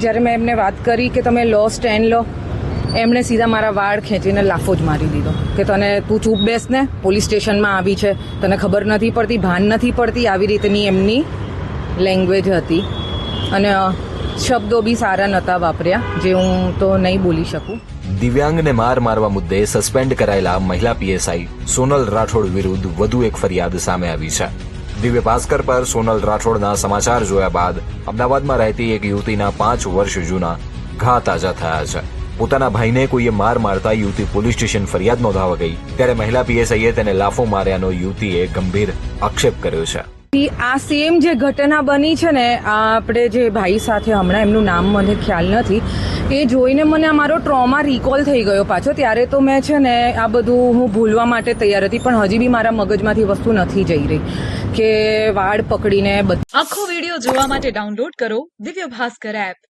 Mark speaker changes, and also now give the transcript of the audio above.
Speaker 1: જ્યારે મેં એમને વાત કરી કે તમે લો સ્ટેન્ડ લો, એમણે સીધા મારા વાળ ખેંચીને લાફો જ મારી દીધો કે તું ચૂપ બેસ ને, પોલીસ સ્ટેશનમાં આવી છે, તને ખબર નથી પડતી, ભાન નથી પડતી. આવી રીતની એમની લેંગ્વેજ હતી અને શબ્દો બી સારા નહોતા વાપર્યા, જે હું તો નહીં બોલી શકું.
Speaker 2: દિવ્યાંગને મારવા મુદ્દે સસ્પેન્ડ કરાયેલા મહિલા પીએસઆઈ સોનલ રાઠોડ વિરુદ્ધ વધુ એક ફરિયાદ સામે આવી છે. દિવ્ય ભાસ્કર પર સોનલ રાઠોડના સમાચાર જોયા બાદ અમદાવાદમાં રહેતી એક યુવતીના 5 વર્ષ જૂના ઘા તાજા થયા છે. પોતાના ભાઈને કોઈએ મારતા યુવતી પોલીસ સ્ટેશન ફરિયાદ નોંધાવા ગઈ ત્યારે મહિલા પીએસઆઈએ તેને લાફો માર્યાનો યુવતીએ ગંભીર આક્ષેપ કર્યો છે.
Speaker 1: આ સેમ જે ઘટના બની છે ને, આપણે જે ભાઈ સાથે, હમણાં એમનું નામ મને ખ્યાલ નથી, એ જોઈને મને આ મારો ટ્રોમા રિકોલ થઈ ગયો પાછો. ત્યારે તો મેં છે ને આ બધું હું ભૂલવા માટે તૈયાર હતી, પણ હજી બી મારા મગજમાંથી વસ્તુ નથી જઈ રહી કે વાળ પકડીને.
Speaker 3: આખો વિડીયો જોવા માટે ડાઉનલોડ કરો દિવ્ય ભાસ્કર એપ.